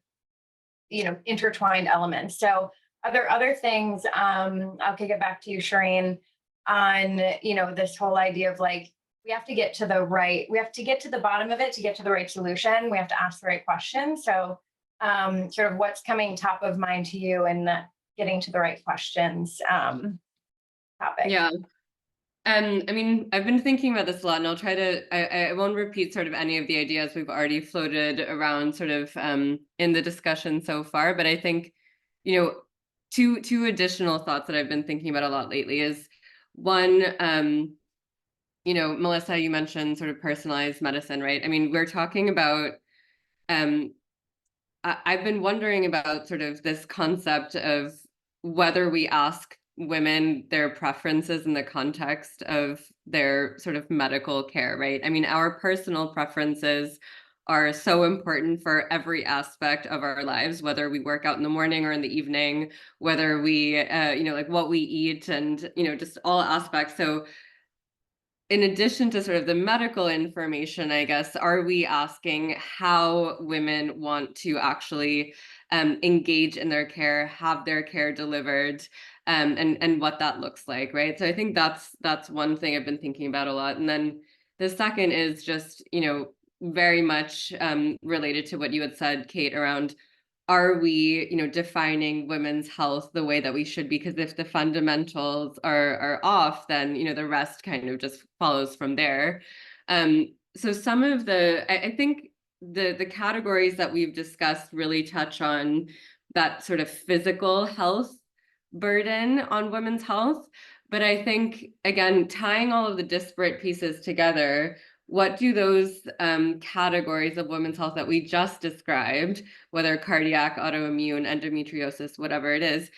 intertwined elements. So are there other things, I'll kick it back to you, Shireen, on this whole idea of like, we have to get to the bottom of it to get to the right solution. We have to ask the right questions. So sort of what's coming top of mind to you in the getting to the right questions topic? Yeah. I mean, I've been thinking about this a lot, and I'll try to, I won't repeat sort of any of the ideas we've already floated around sort of in the discussion so far, but I think, two additional thoughts that I've been thinking about a lot lately is one, Melissa, you mentioned sort of personalized medicine, right? I mean, we're talking about, I've been wondering about sort of this concept of whether we ask women their preferences in the context of their sort of medical care, right? I mean, our personal preferences are so important for every aspect of our lives, whether we work out in the morning or in the evening, whether we, like what we eat, and, just all aspects. So in addition to sort of the medical information, I guess, are we asking how women want to actually engage in their care, have their care delivered, and what that looks like, right? So I think that's one thing I've been thinking about a lot. And then the second is just, very much related to what you had said, Kate, around, are we, defining women's health the way that we should be? Because if the fundamentals are off, then, the rest kind of just follows from there. so some of I think the categories that we've discussed really touch on that sort of physical health burden on women's health. But I think, again, tying all of the disparate pieces together, what do those categories of women's health that we just described, whether cardiac, autoimmune, endometriosis, whatever it is,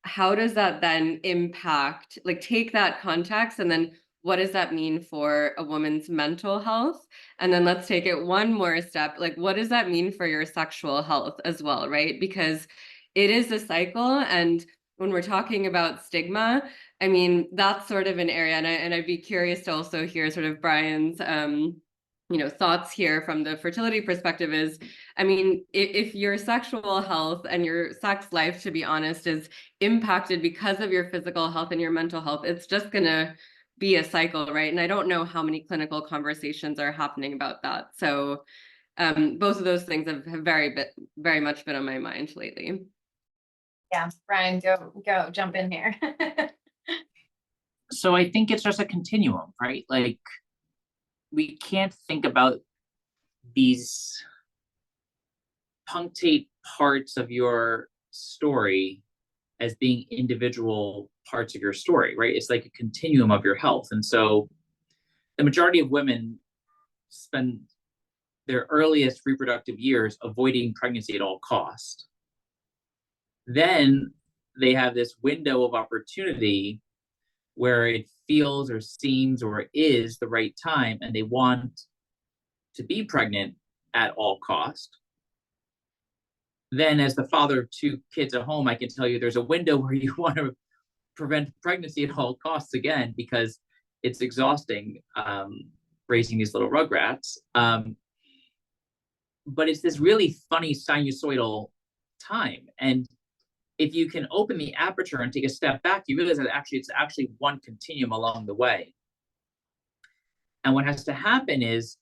how does that then impact, like take that context and then what does that mean for a woman's mental health? And then let's take it one more step. Like, what does that mean for your sexual health as well, right? Because it is a cycle. And when we're talking about stigma, I mean, that's sort of an area. And I'd be curious to also hear sort of Brian's, thoughts here from the fertility perspective is, I mean, if your sexual health and your sex life, to be honest, is impacted because of your physical health and your mental health, it's just going to be a cycle, right? And I don't know how many clinical conversations are happening about that. So both of those things have very much been on my mind lately. Yeah, Brian, go jump in here. So I think it's just a continuum, right? Like, we can't think about these punctate parts of your story as being individual parts of your story, right? It's like a continuum of your health. And so the majority of women spend their earliest reproductive years avoiding pregnancy at all cost. Then they have this window of opportunity where it feels or seems or is the right time and they want to be pregnant at all cost. Then as the father of 2 kids at home, I can tell you there's a window where you want to prevent pregnancy at all costs again, because it's exhausting raising these little rugrats. But it's this really funny sinusoidal time. And if you can open the aperture and take a step back, you realize that it's actually one continuum along the way. And what has to happen is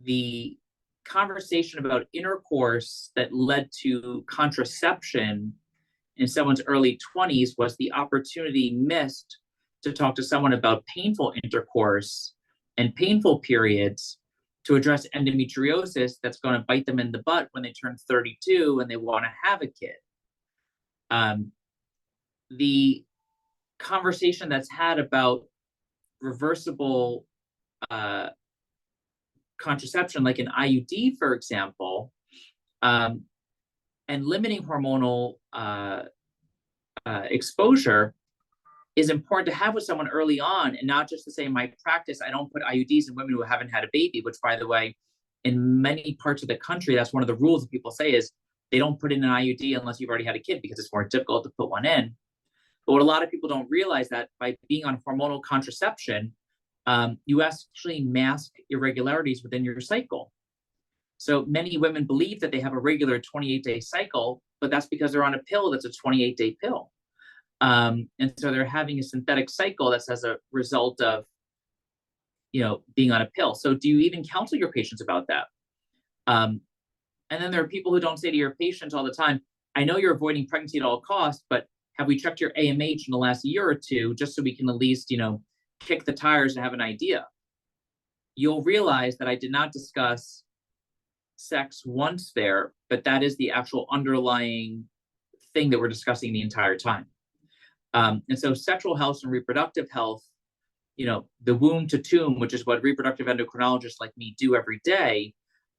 the conversation about intercourse that led to contraception in someone's early 20s was the opportunity missed to talk to someone about painful intercourse and painful periods to address endometriosis that's going to bite them in the butt when they turn 32 and they want to have a kid. The conversation that's had about reversible contraception, like an IUD, for example, and limiting hormonal exposure is important to have with someone early on, and not just to say, in my practice, I don't put IUDs in women who haven't had a baby, which, by the way, in many parts of the country, that's one of the rules that people say is they don't put in an IUD unless you've already had a kid because it's more difficult to put one in. But what a lot of people don't realize that by being on hormonal contraception, you actually mask irregularities within your cycle. So many women believe that they have a regular 28-day cycle, but that's because they're on a pill that's a 28-day pill. And so they're having a synthetic cycle that's as a result of, being on a pill. So do you even counsel your patients about that? And then there are people who don't say to your patients all the time, I know you're avoiding pregnancy at all costs, but have we checked your AMH in the last year or two, just so we can at least, kick the tires and have an idea? You'll realize that I did not discuss sex once there, but that is the actual underlying thing that we're discussing the entire time. And so sexual health and reproductive health, the womb to tomb, which is what reproductive endocrinologists like me do every day,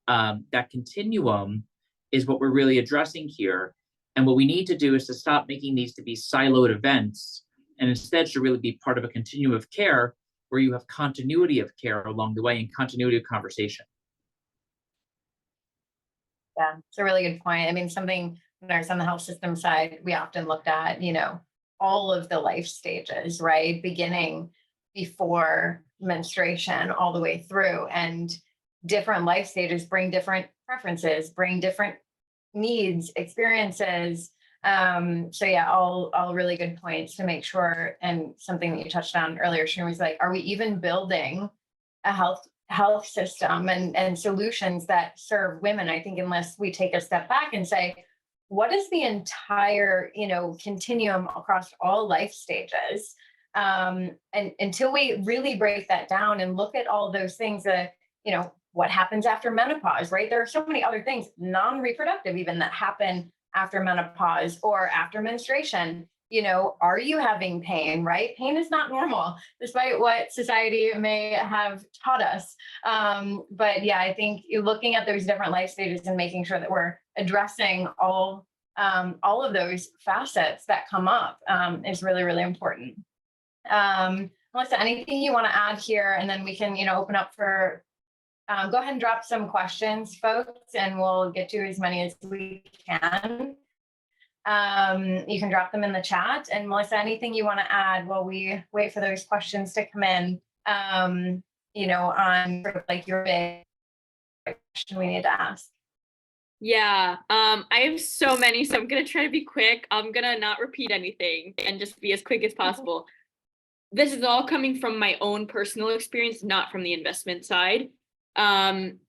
that continuum is what we're really addressing here. And what we need to do is to stop making these to be siloed events, and instead should really be part of a continuum of care where you have continuity of care along the way and continuity of conversation. Yeah, it's a really good point. I mean, something nurse on the health system side, we often looked at, all of the life stages, right? Beginning before menstruation all the way through, and different life stages bring different preferences, bring different needs, experiences. So yeah, all really good points to make sure. And something that you touched on earlier, Shereen, was like, are we even building a health system and solutions that serve women? I think unless we take a step back and say, what is the entire, continuum across all life stages? And until we really break that down and look at all those things, what happens after menopause, right? There are so many other things, non-reproductive even, that happen after menopause or after menstruation. Are you having pain, right? Pain is not normal, despite what society may have taught us. But yeah, I think looking at those different life stages and making sure that we're addressing all of those facets that come up is really, really important. Melissa, anything you want to add here? And then we can, open up for, go ahead and drop some questions, folks, and we'll get to as many as we can. You can drop them in the chat. And Melissa, anything you want to add while we wait for those questions to come in, on sort of like your big question we need to ask? Yeah, I have so many, so I'm gonna try to be quick. I'm gonna not repeat anything and just be as quick as possible. This is all coming from my own personal experience, not from the investment side. And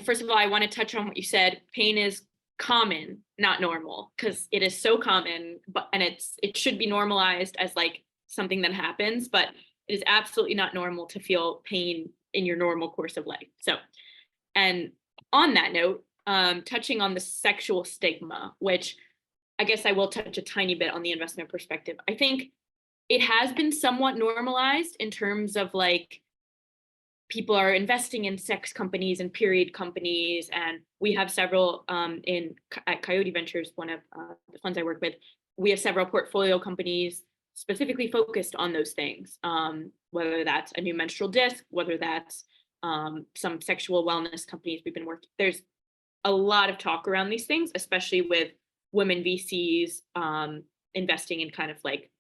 first of all, I want to touch on what you said. Pain is common, not normal, because it is so common, and it should be normalized as like something that happens, but it is absolutely not normal to feel pain in your normal course of life. So, and on that note, touching on the sexual stigma, which I guess I will touch a tiny bit on the investment perspective. I think it has been somewhat normalized in terms of like people are investing in sex companies and period companies, and we have several at Coyote Ventures, one of the funds I work with. We have several portfolio companies specifically focused on those things, whether that's a new menstrual disc, whether that's some sexual wellness companies we've been working. There's a lot of talk around these things, especially with women VCs investing in kind of like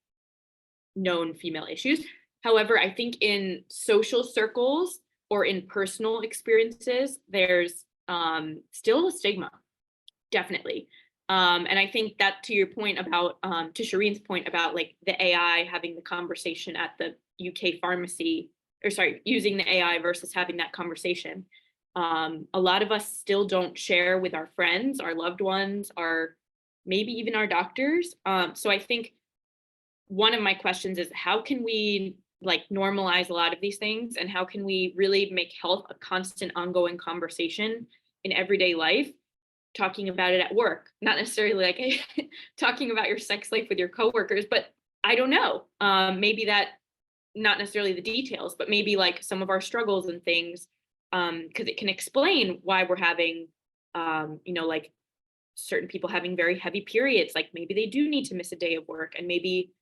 known female issues. However, I think in social circles or in personal experiences, there's still a stigma, definitely. And I think that to your point about, to Shireen's point about like the AI having the conversation at the UK pharmacy, or sorry, using the AI versus having that conversation. A lot of us still don't share with our friends, our loved ones, maybe even our doctors. So I think one of my questions is, how can we like normalize a lot of these things, and how can we really make health a constant ongoing conversation in everyday life, talking about it at work, not necessarily like talking about your sex life with your coworkers, but I don't know, maybe that, not necessarily the details, but maybe like some of our struggles and things, because it can explain why we're having, like certain people having very heavy periods, like maybe they do need to miss a day of work, and maybe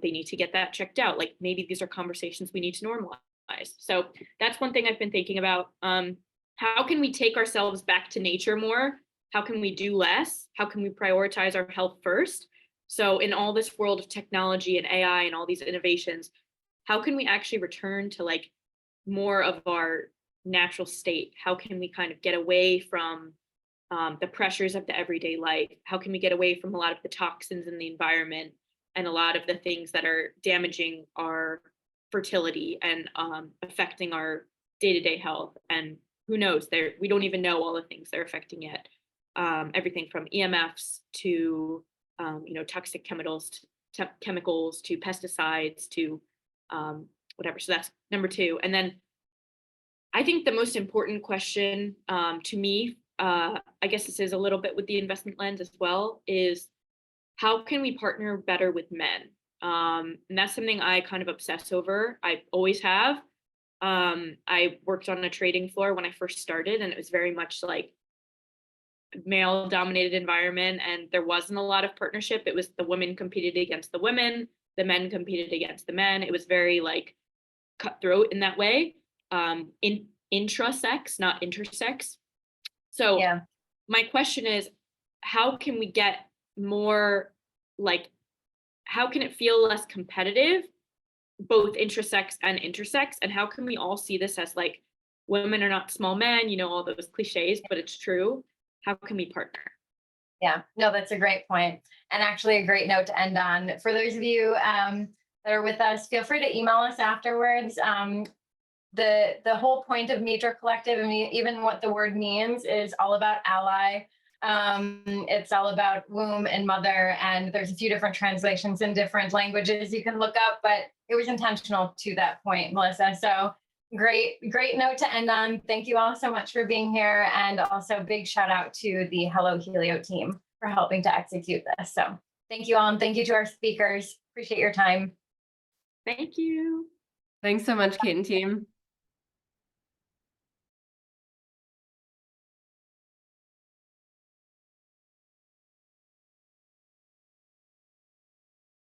they need to get that checked out. Like maybe these are conversations we need to normalize. So that's one thing I've been thinking about. How can we take ourselves back to nature more? How can we do less? How can we prioritize our health first? So in all this world of technology and AI and all these innovations, how can we actually return to like more of our natural state? How can we kind of get away from the pressures of the everyday life? How can we get away from a lot of the toxins in the environment and a lot of the things that are damaging our fertility and affecting our day-to-day health? And who knows, we don't even know all the things they're affecting yet. Everything from EMFs to toxic chemicals to pesticides to whatever. So that's number two. And then I think the most important question to me, I guess this is a little bit with the investment lens as well, is how can we partner better with men? And that's something I kind of obsess over. I always have. I worked on a trading floor when I first started, and it was very much like male dominated environment, and there wasn't a lot of partnership. It was the women competed against the women, the men competed against the men. It was very like cutthroat in that way, in intra-sex, not intersex. So yeah. My question is, how can we get more, like, how can it feel less competitive, both intrasex and intersex? And how can we all see this as like, women are not small men, all those cliches, but it's true. How can we partner? Yeah, no, that's a great point. And actually a great note to end on. For those of you that are with us, feel free to email us afterwards. The whole point of Nature Collective, I mean, even what the word means, is all about ally. It's all about womb and mother, and there's a few different translations in different languages you can look up, but it was intentional to that point, Melissa. So Great note to end on. Thank you all so much for being here. And also big shout out to the Hello Helio team for helping to execute this. So thank you all, and thank you to our speakers. Appreciate your time. Thank you. Thanks so much, Kate and team.